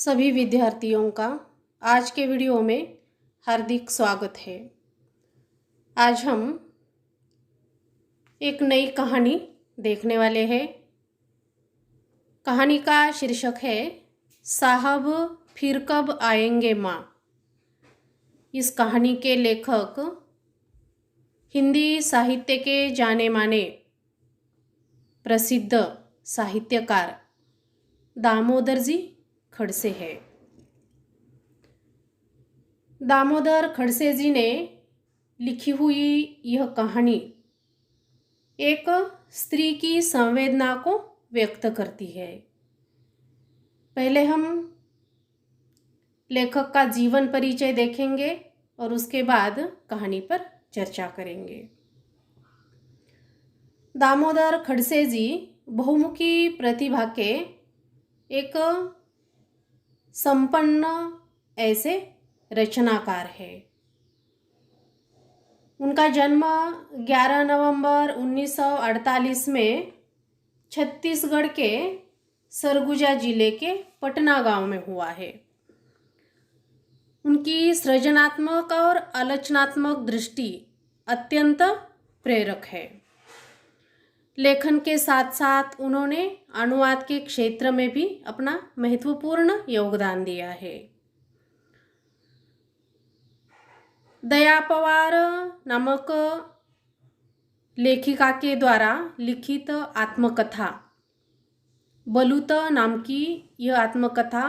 सभी विद्यार्थियों का आज के वीडियो में हार्दिक स्वागत है। आज हम एक नई कहानी देखने वाले हैं। कहानी का शीर्षक है साहब फिर कब आएंगे माँ। इस कहानी के लेखक हिंदी साहित्य के जाने माने प्रसिद्ध साहित्यकार दामोदर जी खड़से है। दामोदर खड़से जी ने लिखी हुई यह कहानी एक स्त्री की संवेदना को व्यक्त करती है। पहले हम लेखक का जीवन परिचय देखेंगे और उसके बाद कहानी पर चर्चा करेंगे। दामोदर खड़से जी बहुमुखी प्रतिभा के एक संपन्न ऐसे रचनाकार है। उनका जन्म 11 नवंबर 1948 में छत्तीसगढ़ के सरगुजा जिले के पटना गांव में हुआ है। उनकी सृजनात्मक और आलोचनात्मक दृष्टि अत्यंत प्रेरक है। लेखन के साथ साथ उन्होंने अनुवाद के क्षेत्र में भी अपना महत्वपूर्ण योगदान दिया है। दया पवार नामक लेखिका के द्वारा लिखित आत्मकथा बलूत नाम की यह आत्मकथा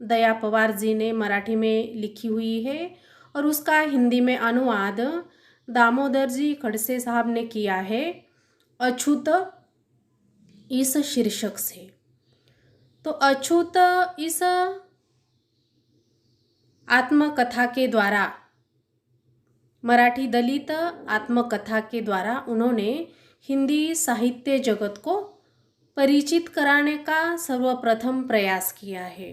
दया पवार जी ने मराठी में लिखी हुई है और उसका हिंदी में अनुवाद दामोदर जी खड़से साहब ने किया है, अछूत इस शीर्षक से। तो अछूत इस आत्मकथा के द्वारा, मराठी दलित आत्मकथा के द्वारा उन्होंने हिंदी साहित्य जगत को परिचित कराने का सर्वप्रथम प्रयास किया है।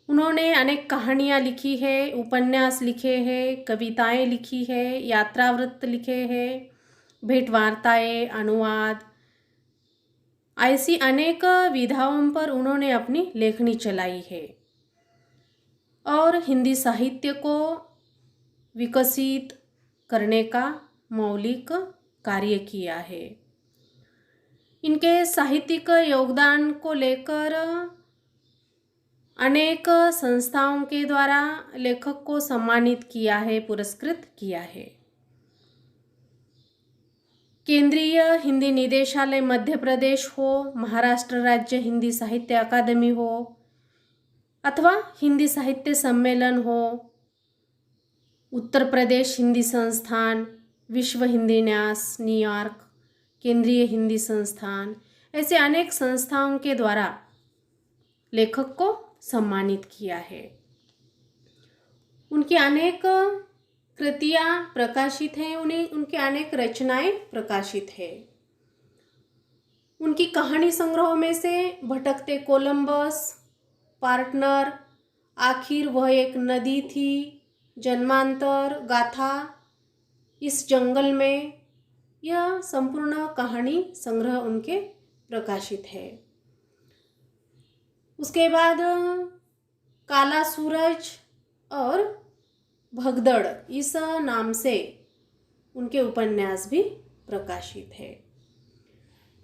उन्होंने अनेक कहानियाँ लिखी है, उपन्यास लिखे हैं, कविताएं लिखी है, यात्रावृत्त लिखे हैं, भेंटवार्ताएं, अनुवाद, ऐसी अनेक विधाओं पर उन्होंने अपनी लेखनी चलाई है और हिंदी साहित्य को विकसित करने का मौलिक कार्य किया है। इनके साहित्यिक योगदान को लेकर अनेक संस्थाओं के द्वारा लेखक को सम्मानित किया है, पुरस्कृत किया है। केंद्रीय हिंदी निदेशालय मध्य प्रदेश हो, महाराष्ट्र राज्य हिंदी साहित्य अकादमी हो अथवा हिंदी साहित्य सम्मेलन हो, उत्तर प्रदेश हिंदी संस्थान, विश्व हिंदी न्यास, न्यूयॉर्क, केंद्रीय हिंदी संस्थान, ऐसे अनेक संस्थाओं के द्वारा लेखक को सम्मानित किया है। उनकी अनेक कृतियाँ प्रकाशित हैं, उनके अनेक रचनाएं प्रकाशित है। उनकी कहानी संग्रहों में से भटकते कोलंबस, पार्टनर, आखिर वह एक नदी थी, जन्मांतर, गाथा, इस जंगल में, यह संपूर्ण कहानी संग्रह उनके प्रकाशित है। उसके बाद काला सूरज और भगदड़ इस नाम से उनके उपन्यास भी प्रकाशित है।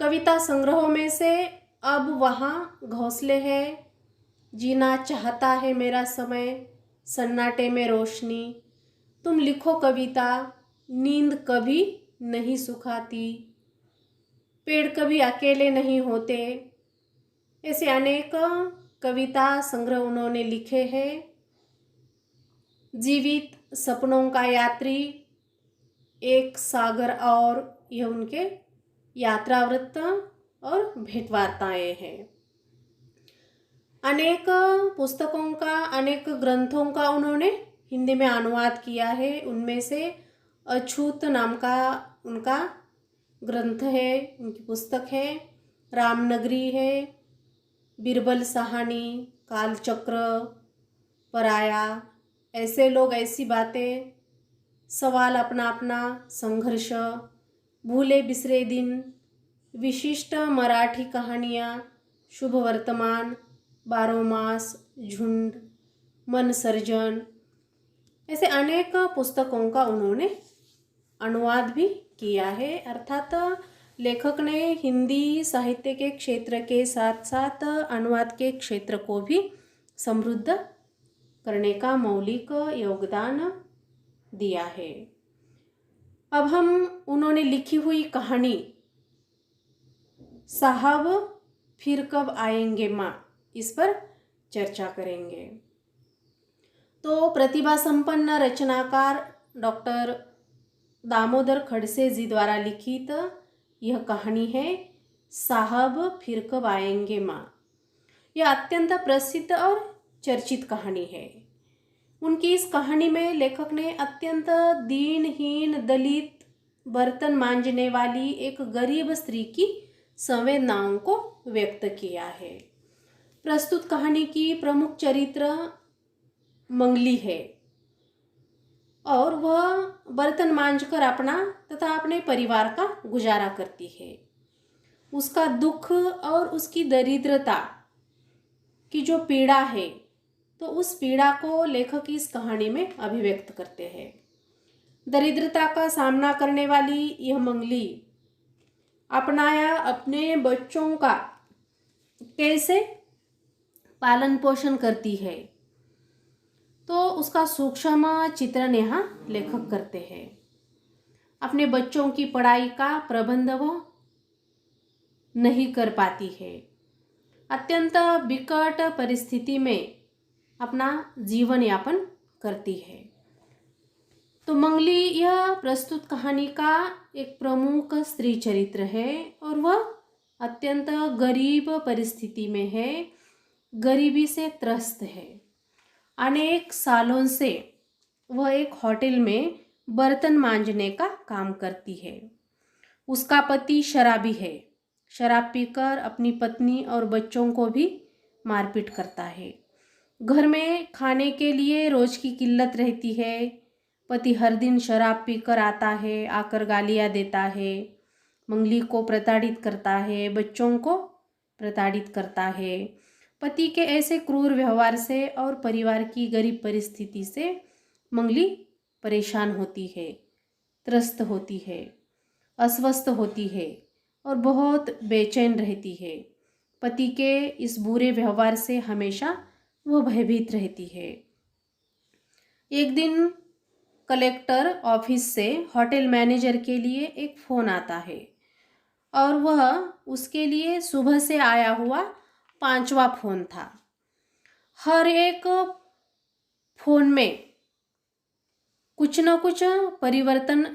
कविता संग्रहों में से अब वहाँ घोंसले है, जीना चाहता है मेरा समय, सन्नाटे में रोशनी, तुम लिखो कविता, नींद कभी नहीं सुखाती, पेड़ कभी अकेले नहीं होते, ऐसे अनेक कविता संग्रह उन्होंने लिखे हैं। जीवित सपनों का यात्री, एक सागर और, यह उनके यात्रावृत्त और भेंटवार्ताएं हैं। अनेक पुस्तकों का, अनेक ग्रंथों का उन्होंने हिंदी में अनुवाद किया है। उनमें से अछूत नाम का उनका ग्रंथ है, उनकी पुस्तक है, रामनगरी है, बीरबल सहानी, कालचक्र, पराया, ऐसे लोग ऐसी बातें, सवाल अपना अपना, संघर्ष, भूले बिसरे दिन, विशिष्ट मराठी कहानियाँ, शुभ वर्तमान, बारह मास, झुंड, मन सर्जन, ऐसे अनेक पुस्तकों का उन्होंने अनुवाद भी किया है। अर्थात लेखक ने हिंदी साहित्य के क्षेत्र के साथ साथ अनुवाद के क्षेत्र को भी समृद्ध करने का मौलिक योगदान दिया है। अब हम उन्होंने लिखी हुई कहानी साहब फिर कब आएंगे माँ, इस पर चर्चा करेंगे। तो प्रतिभा संपन्न रचनाकार डॉक्टर दामोदर खड़से जी द्वारा लिखित यह कहानी है साहब फिर कब आएंगे माँ। यह अत्यंत प्रसिद्ध और चर्चित कहानी है। उनकी इस कहानी में लेखक ने अत्यंत दीनहीन, दलित, बर्तन मांजने वाली एक गरीब स्त्री की संवेदनाओं को व्यक्त किया है। प्रस्तुत कहानी की प्रमुख चरित्र मंगली है और वह बर्तन मांजकर अपना तथा अपने परिवार का गुजारा करती है। उसका दुख और उसकी दरिद्रता की जो पीड़ा है, तो उस पीड़ा को लेखक इस कहानी में अभिव्यक्त करते हैं। दरिद्रता का सामना करने वाली यह मंगली अपनाया अपने बच्चों का कैसे पालन पोषण करती है, तो उसका सूक्ष्म चित्रण यहाँ लेखक करते हैं। अपने बच्चों की पढ़ाई का प्रबंध वह नहीं कर पाती है। अत्यंत विकट परिस्थिति में अपना जीवन यापन करती है। तो मंगली यह प्रस्तुत कहानी का एक प्रमुख स्त्री चरित्र है और वह अत्यंत गरीब परिस्थिति में है, गरीबी से त्रस्त है। अनेक सालों से वह एक होटल में बर्तन मांजने का काम करती है। उसका पति शराबी है, शराब पीकर अपनी पत्नी और बच्चों को भी मारपीट करता है। घर में खाने के लिए रोज की किल्लत रहती है। पति हर दिन शराब पीकर आता है, आकर गालियाँ देता है, मंगली को प्रताड़ित करता है, बच्चों को प्रताड़ित करता है। पति के ऐसे क्रूर व्यवहार से और परिवार की गरीब परिस्थिति से मंगली परेशान होती है, त्रस्त होती है, अस्वस्थ होती है और बहुत बेचैन रहती है। पति के इस बुरे व्यवहार से हमेशा वह भयभीत रहती है। एक दिन कलेक्टर ऑफिस से होटल मैनेजर के लिए एक फ़ोन आता है और वह उसके लिए सुबह से आया हुआ 5वां फ़ोन था। हर एक फ़ोन में कुछ न कुछ परिवर्तन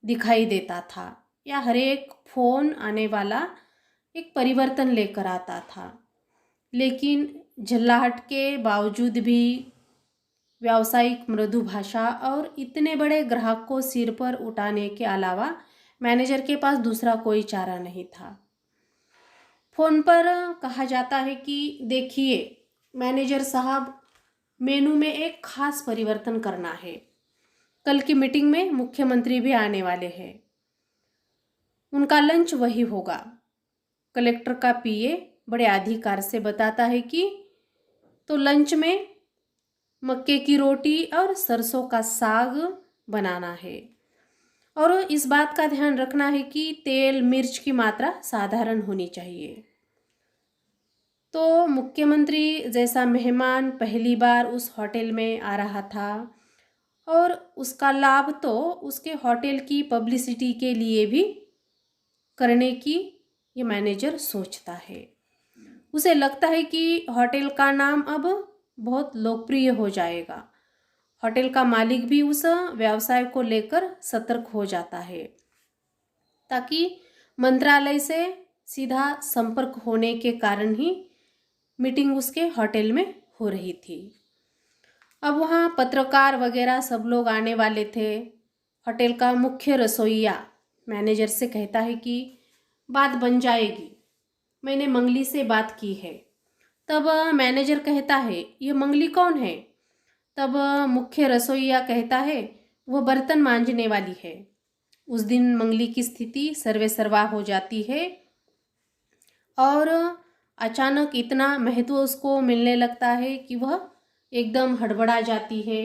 दिखाई देता था, या हर एक फ़ोन आने वाला एक परिवर्तन लेकर आता था। लेकिन झल्लाहट के बावजूद भी, व्यावसायिक मृदु भाषा और इतने बड़े ग्राहक को सिर पर उठाने के अलावा मैनेजर के पास दूसरा कोई चारा नहीं था। फ़ोन पर कहा जाता है कि देखिए मैनेजर साहब, मेनू में एक खास परिवर्तन करना है। कल की मीटिंग में मुख्यमंत्री भी आने वाले हैं, उनका लंच वही होगा। कलेक्टर का पीए बड़े अधिकार से बताता है कि तो लंच में मक्के की रोटी और सरसों का साग बनाना है और इस बात का ध्यान रखना है कि तेल मिर्च की मात्रा साधारण होनी चाहिए। तो मुख्यमंत्री जैसा मेहमान पहली बार उस होटल में आ रहा था और उसका लाभ तो उसके होटल की पब्लिसिटी के लिए भी करने की ये मैनेजर सोचता है। उसे लगता है कि होटल का नाम अब बहुत लोकप्रिय हो जाएगा। होटल का मालिक भी उस व्यवसाय को लेकर सतर्क हो जाता है ताकि मंत्रालय से सीधा संपर्क होने के कारण ही मीटिंग उसके होटल में हो रही थी। अब वहाँ पत्रकार वगैरह सब लोग आने वाले थे। होटल का मुख्य रसोइया मैनेजर से कहता है कि बात बन जाएगी, मैंने मंगली से बात की है। तब मैनेजर कहता है ये मंगली कौन है? तब मुख्य रसोइया कहता है वह बर्तन मांजने वाली है। उस दिन मंगली की स्थिति सर्वे सर्वा हो जाती है और अचानक इतना महत्व उसको मिलने लगता है कि वह एकदम हड़बड़ा जाती है,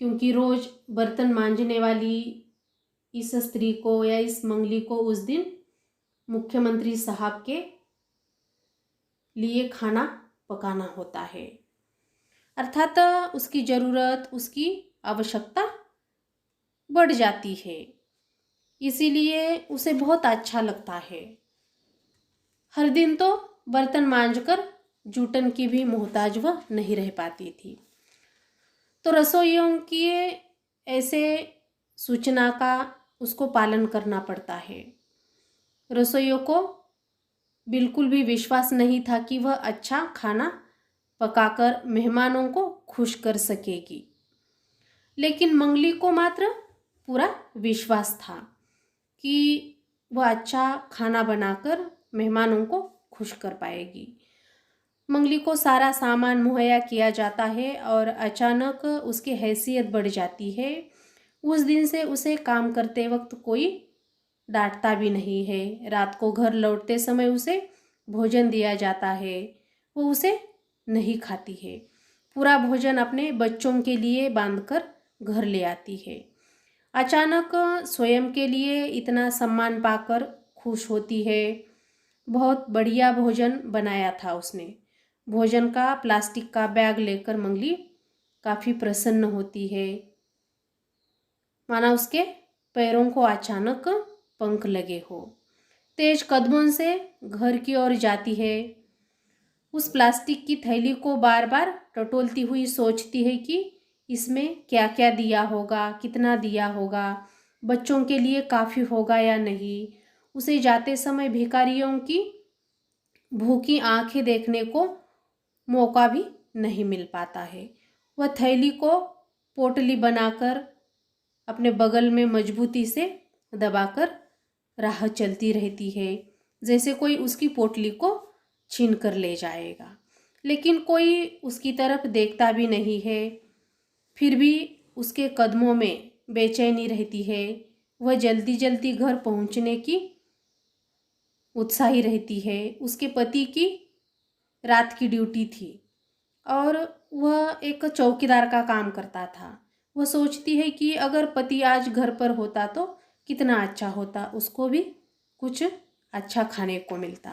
क्योंकि रोज बर्तन मांजने वाली इस स्त्री को या इस मंगली को उस दिन मुख्यमंत्री साहब के लिए खाना पकाना होता है। अर्थात उसकी ज़रूरत, उसकी आवश्यकता बढ़ जाती है, इसीलिए उसे बहुत अच्छा लगता है। हर दिन तो बर्तन मांजकर जूठन की भी मोहताज वह नहीं रह पाती थी। तो रसोइयों की ऐसे सूचना का उसको पालन करना पड़ता है। रसोइयों को बिल्कुल भी विश्वास नहीं था कि वह अच्छा खाना पकाकर मेहमानों को खुश कर सकेगी, लेकिन मंगली को मात्र पूरा विश्वास था कि वह अच्छा खाना बनाकर मेहमानों को खुश कर पाएगी। मंगली को सारा सामान मुहैया किया जाता है और अचानक उसकी हैसियत बढ़ जाती है। उस दिन से उसे काम करते वक्त कोई डांटता भी नहीं है। रात को घर लौटते समय उसे भोजन दिया जाता है, वो उसे नहीं खाती है। पूरा भोजन अपने बच्चों के लिए बांधकर घर ले आती है। अचानक स्वयं के लिए इतना सम्मान पाकर खुश होती है। बहुत बढ़िया भोजन बनाया था उसने। भोजन का प्लास्टिक का बैग लेकर मंगली काफ़ी प्रसन्न होती है, माना उसके पैरों को अचानक पंख लगे हो। तेज कदमों से घर की ओर जाती है। उस प्लास्टिक की थैली को बार बार टटोलती हुई सोचती है कि इसमें क्या क्या दिया होगा, कितना दिया होगा, बच्चों के लिए काफ़ी होगा या नहीं। उसे जाते समय भिखारियों की भूखी आंखें देखने को मौका भी नहीं मिल पाता है। वह थैली को पोटली बनाकर अपने बगल में मजबूती से दबाकर राह चलती रहती है, जैसे कोई उसकी पोटली को छीन कर ले जाएगा, लेकिन कोई उसकी तरफ देखता भी नहीं है। फिर भी उसके कदमों में बेचैनी रहती है। वह जल्दी जल्दी घर पहुंचने की उत्साही रहती है। उसके पति की रात की ड्यूटी थी और वह एक चौकीदार का काम करता था। वह सोचती है कि अगर पति आज घर पर होता तो कितना अच्छा होता, उसको भी कुछ अच्छा खाने को मिलता।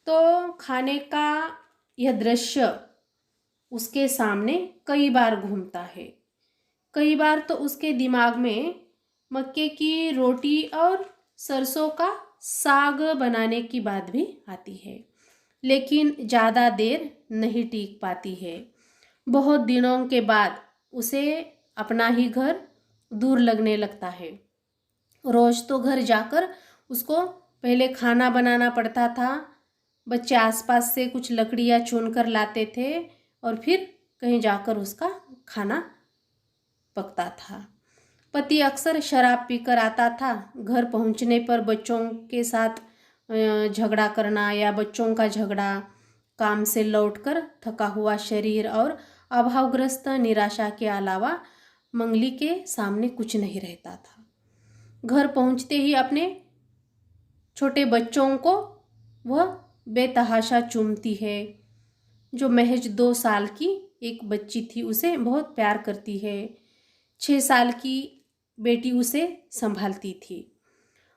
तो खाने का यह दृश्य उसके सामने कई बार घूमता है। कई बार तो उसके दिमाग में मक्के की रोटी और सरसों का साग बनाने की बात भी आती है, लेकिन ज़्यादा देर नहीं टिक पाती है। बहुत दिनों के बाद उसे अपना ही घर दूर लगने लगता है। रोज़ तो घर जाकर उसको पहले खाना बनाना पड़ता था। बच्चे आसपास से कुछ लकड़ियाँ चुन कर लाते थे और फिर कहीं जाकर उसका खाना पकता था। पति अक्सर शराब पीकर आता था। घर पहुंचने पर बच्चों के साथ झगड़ा करना या बच्चों का झगड़ा, काम से लौटकर थका हुआ शरीर और अभावग्रस्त निराशा के अलावा मंगली के सामने कुछ नहीं रहता था। घर पहुंचते ही अपने छोटे बच्चों को वह बेतहाशा चूमती है। जो महज 2 साल की एक बच्ची थी उसे बहुत प्यार करती है। 6 साल की बेटी उसे संभालती थी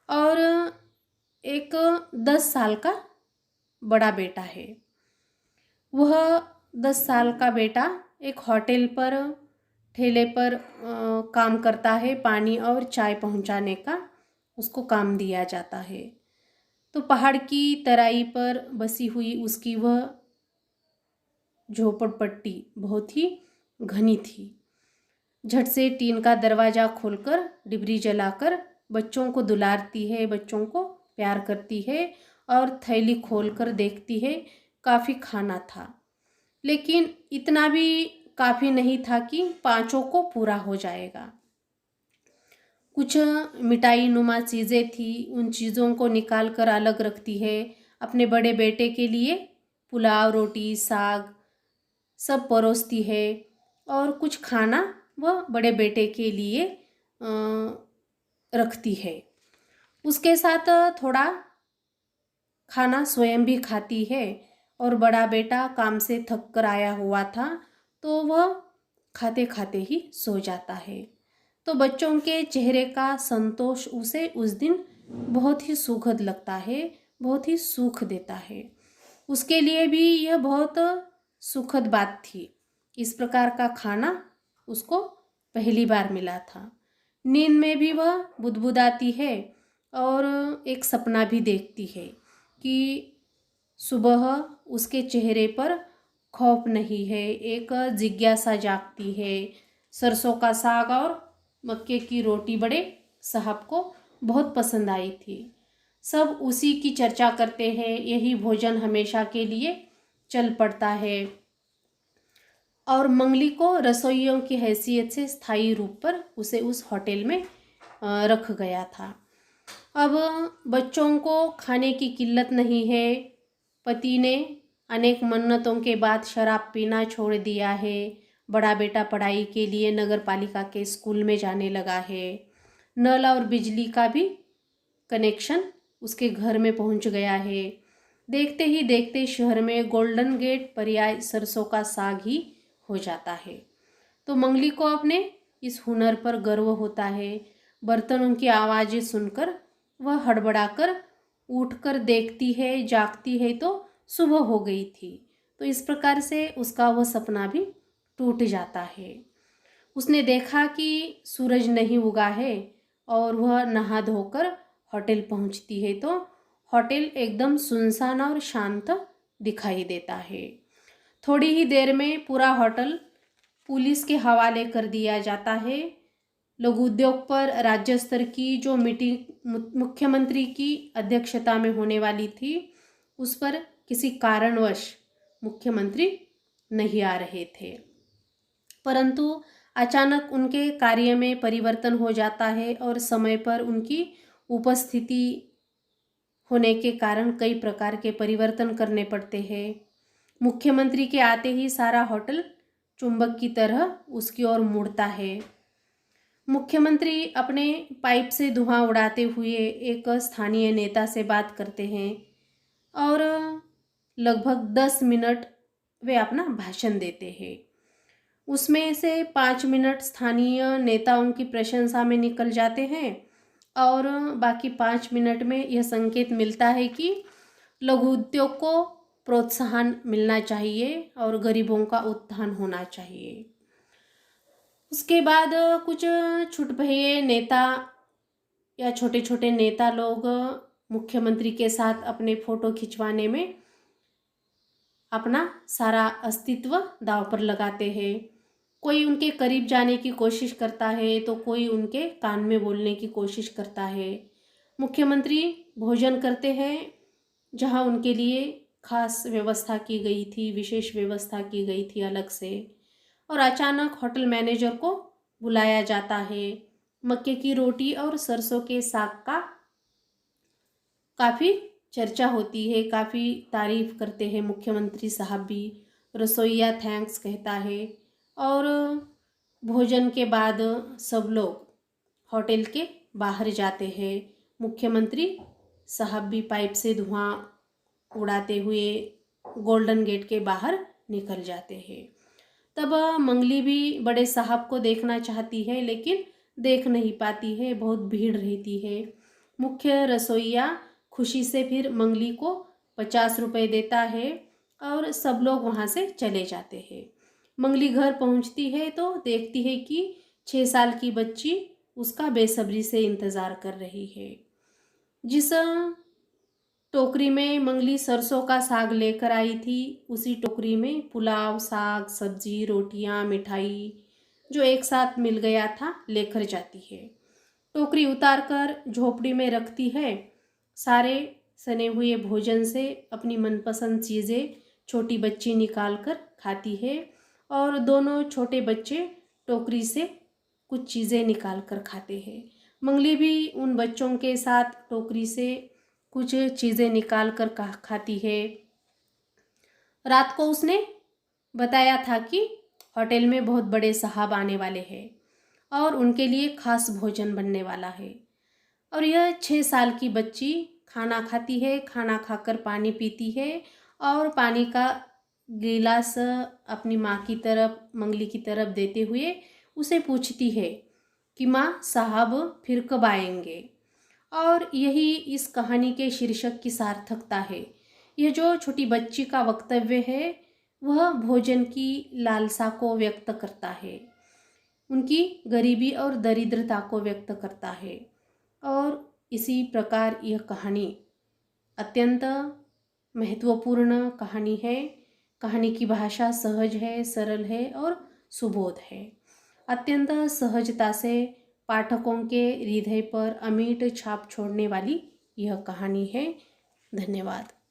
और एक 10 साल का बड़ा बेटा है। वह 10 साल का बेटा एक होटल पर ठेले पर काम करता है। पानी और चाय पहुंचाने का उसको काम दिया जाता है। तो पहाड़ की तराई पर बसी हुई उसकी वह झोपड़पट्टी बहुत ही घनी थी। झट से टीन का दरवाज़ा खोलकर डिबरी जलाकर बच्चों को दुलारती है, बच्चों को प्यार करती है और थैली खोलकर देखती है। काफ़ी खाना था, लेकिन इतना भी काफ़ी नहीं था कि 5 को पूरा हो जाएगा। कुछ मिठाई नुमा चीज़ें थी, उन चीज़ों को निकाल कर अलग रखती है। अपने बड़े बेटे के लिए पुलाव, रोटी, साग सब परोसती है और कुछ खाना वह बड़े बेटे के लिए रखती है। उसके साथ थोड़ा खाना स्वयं भी खाती है और बड़ा बेटा काम से थक कर आया हुआ था तो वह खाते खाते ही सो जाता है। तो बच्चों के चेहरे का संतोष उसे उस दिन बहुत ही सुखद लगता है, बहुत ही सुख देता है। उसके लिए भी यह बहुत सुखद बात थी। इस प्रकार का खाना उसको पहली बार मिला था। नींद में भी वह बुदबुदाती है और एक सपना भी देखती है कि सुबह उसके चेहरे पर खौफ नहीं है, एक जिज्ञासा जागती है। सरसों का साग और मक्के की रोटी बड़े साहब को बहुत पसंद आई थी। सब उसी की चर्चा करते हैं, यही भोजन हमेशा के लिए चल पड़ता है। और मंगली को रसोइयों की हैसियत से स्थायी रूप पर उसे उस होटल में रख गया था। अब बच्चों को खाने की किल्लत नहीं है। पति ने अनेक मन्नतों के बाद शराब पीना छोड़ दिया है। बड़ा बेटा पढ़ाई के लिए नगर पालिका के स्कूल में जाने लगा है। नल और बिजली का भी कनेक्शन उसके घर में पहुंच गया है। देखते ही देखते शहर में गोल्डन गेट पर्याय सरसों का साग ही हो जाता है। तो मंगली को अपने इस हुनर पर गर्व होता है। बर्तनों की आवाज़ें सुनकर वह हड़बड़ाकर उठकर देखती है, जागती है तो सुबह हो गई थी। तो इस प्रकार से उसका वह सपना भी टूट जाता है। उसने देखा कि सूरज नहीं उगा है और वह नहा धोकर होटल पहुंचती है तो होटल एकदम सुनसान और शांत दिखाई देता है। थोड़ी ही देर में पूरा होटल पुलिस के हवाले कर दिया जाता है। लघु उद्योग पर राज्य स्तर की जो मीटिंग मुख्यमंत्री की अध्यक्षता में होने वाली थी, उस पर किसी कारणवश मुख्यमंत्री नहीं आ रहे थे। परंतु अचानक उनके कार्य में परिवर्तन हो जाता है और समय पर उनकी उपस्थिति होने के कारण कई प्रकार के परिवर्तन करने पड़ते हैं। मुख्यमंत्री के आते ही सारा होटल चुंबक की तरह उसकी ओर मुड़ता है। मुख्यमंत्री अपने पाइप से धुआं उड़ाते हुए एक स्थानीय नेता से बात करते हैं और लगभग 10 मिनट वे अपना भाषण देते हैं। उसमें से 5 मिनट स्थानीय नेताओं की प्रशंसा में निकल जाते हैं और बाकी 5 मिनट में यह संकेत मिलता है कि लघु उद्योग को प्रोत्साहन मिलना चाहिए और गरीबों का उत्थान होना चाहिए। उसके बाद कुछ छुटभये नेता या छोटे छोटे नेता लोग मुख्यमंत्री के साथ अपने फोटो खिंचवाने में अपना सारा अस्तित्व दांव पर लगाते हैं। कोई उनके करीब जाने की कोशिश करता है तो कोई उनके कान में बोलने की कोशिश करता है। मुख्यमंत्री भोजन करते हैं जहां उनके लिए खास व्यवस्था की गई थी, विशेष व्यवस्था की गई थी अलग से। और अचानक होटल मैनेजर को बुलाया जाता है। मक्के की रोटी और सरसों के साग का काफ़ी चर्चा होती है, काफ़ी तारीफ करते हैं मुख्यमंत्री साहब भी। रसोइया थैंक्स कहता है और भोजन के बाद सब लोग होटल के बाहर जाते हैं। मुख्यमंत्री साहब भी पाइप से धुआं उड़ाते हुए गोल्डन गेट के बाहर निकल जाते हैं। तब मंगली भी बड़े साहब को देखना चाहती है लेकिन देख नहीं पाती है, बहुत भीड़ रहती है। मुख्य रसोइया खुशी से फिर मंगली को 50 रुपये देता है और सब लोग वहाँ से चले जाते हैं। मंगली घर पहुँचती है तो देखती है कि 6 साल की बच्ची उसका बेसब्री से इंतज़ार कर रही है। जिस टोकरी में मंगली सरसों का साग लेकर आई थी, उसी टोकरी में पुलाव, साग, सब्जी, रोटियां, मिठाई जो एक साथ मिल गया था लेकर जाती है। टोकरी उतारकर झोपड़ी में रखती है। सारे सने हुए भोजन से अपनी मनपसंद चीज़ें छोटी बच्ची निकाल कर खाती है और दोनों छोटे बच्चे टोकरी से कुछ चीज़ें निकाल कर खाते हैं। मंगली भी उन बच्चों के साथ टोकरी से कुछ चीज़ें निकाल कर खाती है। रात को उसने बताया था कि होटल में बहुत बड़े साहब आने वाले हैं और उनके लिए खास भोजन बनने वाला है। और यह 6 साल की बच्ची खाना खाती है, खाना खाकर पानी पीती है और पानी का गिलास अपनी माँ की तरफ, मंगली की तरफ देते हुए उसे पूछती है कि माँ साहब फिर कब आएंगे। और यही इस कहानी के शीर्षक की सार्थकता है। यह जो छोटी बच्ची का वक्तव्य है वह भोजन की लालसा को व्यक्त करता है, उनकी गरीबी और दरिद्रता को व्यक्त करता है। और इसी प्रकार यह कहानी अत्यंत महत्वपूर्ण कहानी है। कहानी की भाषा सहज है, सरल है और सुबोध है। अत्यंत सहजता से पाठकों के हृदय पर अमिट छाप छोड़ने वाली यह कहानी है। धन्यवाद।